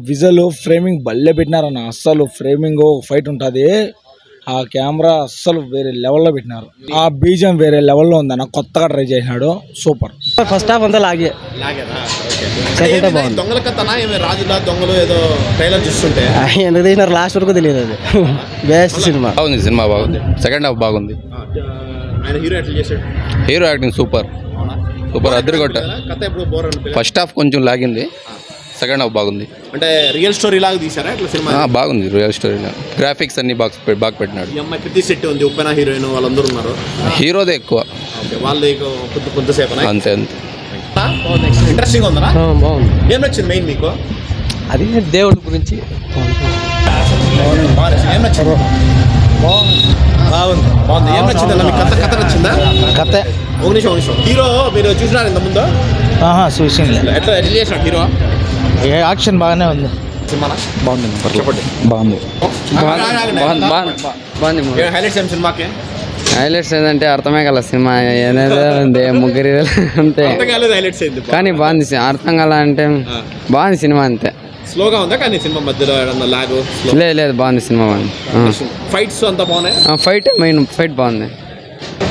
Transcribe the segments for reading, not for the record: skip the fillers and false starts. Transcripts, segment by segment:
Visual framing భలే పెట్టినారన్న. అస్సలు framing fight ఉంటుంది. ఆ కెమెరా అస్సలు వేరే లెవెల్లో పెట్టినారు. ఆ బీజం వేరే లెవెల్లో ఉందన్న. కొత్తగా ట్రై చేసినాడు. సూపర్. ఫస్ట్ హాఫ్ అంతా లాగే దొంగల కథనా రాజులా దొంగలు ఏదో ట్రైలర్ చూస్తుంటే ఎందుకు తీసినారు లాస్ట్ వరకు తెలియదు. అది బెస్ట్ సినిమా. బాగుంది, సినిమా బాగుంది. సెకండ్ హాఫ్ బాగుంది. ఆయన హీరో ఎట్లా చేశాడు? హీరో యాక్టింగ్ సూపర్ సూపర్ అద్దరికొట్ట. కథ ఎప్పుడు బోర్ అనిపించలేదు. ఫస్ట్ హాఫ్ కొంచెం లాగింది, సెకండ్ హాఫ్ బాగుంది. అంటే రియల్ స్టోరీ లాగా తీసారా ఇట్లా సినిమా? బాగుంది, రియల్ స్టోరీ. గ్రాఫిక్స్ అన్ని బాగా పెట్టినాడు. ఈ అమ్మాయి కృతి శెట్టి ఉంది, ఉప్పెన హీరోయిన్, వాళ్ళందరూ ఉన్నారు. హీరోదే ఎక్కువ, వాళ్ళు కొద్దిసేపు అంతే అంతే. ఇంట్రెస్టింగ్ ఉందా? బాగుంది. ఏం నచ్చింది మెయిన్ మీకు? అది దేవుడి గురించి ఏం నచ్చింది? బాగుంది. ఏం నచ్చింది అన్న మీకు? కథ నచ్చిందా? కథ ఒక నిమిషం. హీరో మీరు చూసినారు ఇంత ముందు? చూసింది. ఎట్లా చేసినాడు హీరో? యాక్షన్ బాగానే ఉంది. సినిమానా? బాగుంది. చెప్పండి. బాగుంది. హైలైట్స్ ఏం సినిమాకి? హైలైట్స్ ఏంటంటే అర్థమే కల సినిమా ఏదైతే ఉంది, ముగ్గురు అంతే. హైలైట్స్ ఏంది? కానీ బాగుంది, అర్థం కల అంటే బాగుంది సినిమా అంతే. స్లోగా ఉందా కానీ సినిమా మధ్యలో లాగ్? లేదు బాగుంది సినిమా, బాగుంది. ఫైట్స్ అంతా బాగున్నాయి. ఫైట్ మెయిన్, ఫైట్ బాగుంది.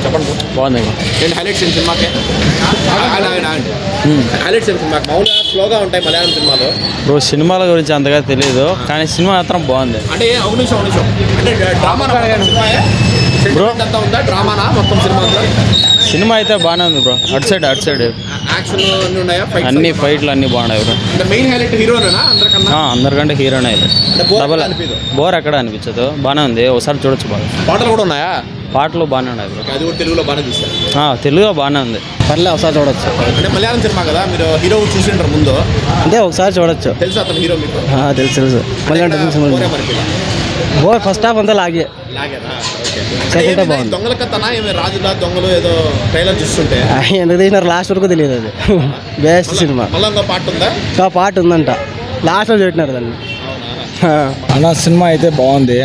చెప్పండి. బాగుంది. ఏంటి హైలైట్స్ ఏం సినిమాకి? హైలైట్స్ ఏం సినిమాకి? మామూలుగా స్లోగా ఉంటాయి మలయాళం సినిమాలో. బ్రో సినిమాల గురించి అంతగా తెలియదు, కానీ సినిమా మాత్రం బాగుంది. అంటే ఒక నిమిషం అంటే డ్రామా బ్రో అంతా ఉందా? డ్రామానా మొత్తం సినిమా? సినిమా అయితే బాగానే ఉంది బ్రో. అటు సైడ్ యాక్షన్ అన్ని ఉన్నాయా? అన్ని ఫైట్లు అన్ని బాగున్నాయి బ్రో. అంటే మెయిన్ హైలైట్ హీరోనేనా అందరికన్నా? అందరికంటే హీరోనే హైలైట్. డబల్ బోర్ ఎక్కడ అనిపించదు, బాగానే ఉంది. ఒకసారి చూడొచ్చు బాగా. పాటలు కూడా ఉన్నాయా? పాటలు బాగానే ఉన్నాయి బ్రో. అది కూడా తెలుగులో బాగానే చూస్తారు. తెలుగులో బాగానే ఉంది. పర్లేదు, ఒకసారి చూడొచ్చు. అంటే మలయాళం సినిమా కదా, మీరు హీరో చూసింటారు ముందు? అంటే ఒకసారి చూడొచ్చు. తెలుసా అతను హీరో మీకు? తెలుసు. బోర్ ఫస్ట్ హాఫ్ అంతా లాగే. సెకండ్ హాఫ్ బాగుంది. దొంగల కథనా రాజులా దొంగలు ఏదో ట్రైలర్ చూస్తుంటే ఎందుకు తీసినారు లాస్ట్ వరకు తెలియదు. అది బెస్ట్ సినిమా. మళ్ళీ ఇంకో పాట ఉందా? పాట ఉందంట, లాస్ట్లో పెట్టినారు దాన్ని. అలా సినిమా అయితే బాగుంది.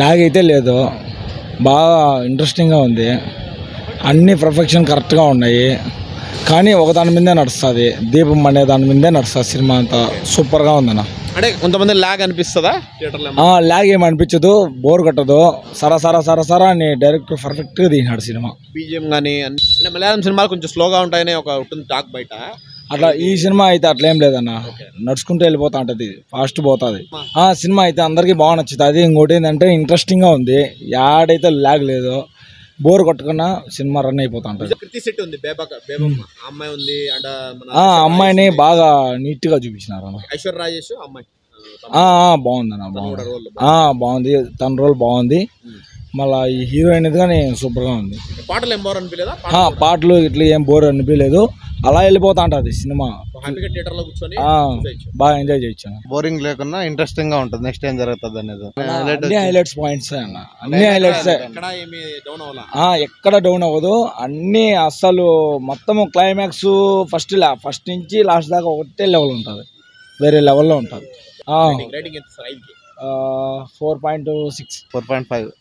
లాగ్ అయితే లేదు, బాగా ఇంట్రెస్టింగ్గా ఉంది. అన్ని పర్ఫెక్షన్ కరెక్ట్గా ఉన్నాయి. కానీ ఒకదాని మీదే నడుస్తుంది, దీపం అనే దాని మీదే నడుస్తుంది. సినిమా అంతా సూపర్గా ఉందన్న. అంటే కొంతమంది లాగ్ అనిపిస్తుందా థియేటర్లో? లాగ్ ఏమి అనిపించదు, బోర్ కట్టదు. సరా అని డైరెక్ట్ పర్ఫెక్ట్గా తీసినాడు సినిమా. బీజిఎం కానీ అంటే మలయాళం సినిమాలు కొంచెం స్లోగా ఉంటాయని ఒక ఉంటుంది టాక్ బయట. అట్లా ఈ సినిమా అయితే అట్లా ఏం లేదన్న, నడుచుకుంటూ వెళ్ళిపోతా ఉంటుంది, ఫాస్ట్ పోతుంది. సినిమా అయితే అందరికీ బాగా నచ్చుతుంది. ఇంకోటి ఏంటంటే ఇంట్రెస్టింగ్గా ఉంది, యాడైతే లాగ్ లేదు, బోర్ కొట్టకుండా సినిమా రన్ అయిపోతా ఉంటుంది. కృతి శెట్టి ఉంది, బేబమ్మ అమ్మాయి ఉంది. అండ్ అమ్మాయిని బాగా నీట్ గా చూపించినారు అన్న. ఐశ్వర్య రాజేష్ అమ్మాయి బాగుందన్న, బాగుంది. తన రోల్ బాగుంది. మళ్ళీ ఈ హీరోయిన్ కానీ సూపర్ గా ఉంది. పాటలు ఏం బోర్ అనిపించలేదా? పాటలు ఇట్లా ఏం బోర్ అనిపించలేదు, అలా వెళ్ళిపోతా ఉంటుంది సినిమా. థియేటర్ లో కూర్చొని బాగా ఎంజాయ్ చేయొచ్చు. బోరింగ్ లేకుండా ఇంట్రెస్టింగ్ గా ఉంటుంది, నెక్స్ట్ ఏం జరుగుతుంది అనేది. అన్ని హైలైట్స్ పాయింట్స్ అన్న, అన్ని హైలైట్స్. ఎక్కడ డౌన్ అవ్వదు, అన్ని అస్సలు మొత్తం క్లైమాక్స్ ఫస్ట్ నుంచి లాస్ట్ దాకా ఒకటే లెవెల్ ఉంటుంది, వేరే లెవెల్లో ఉంటుంది. 4.6 4.5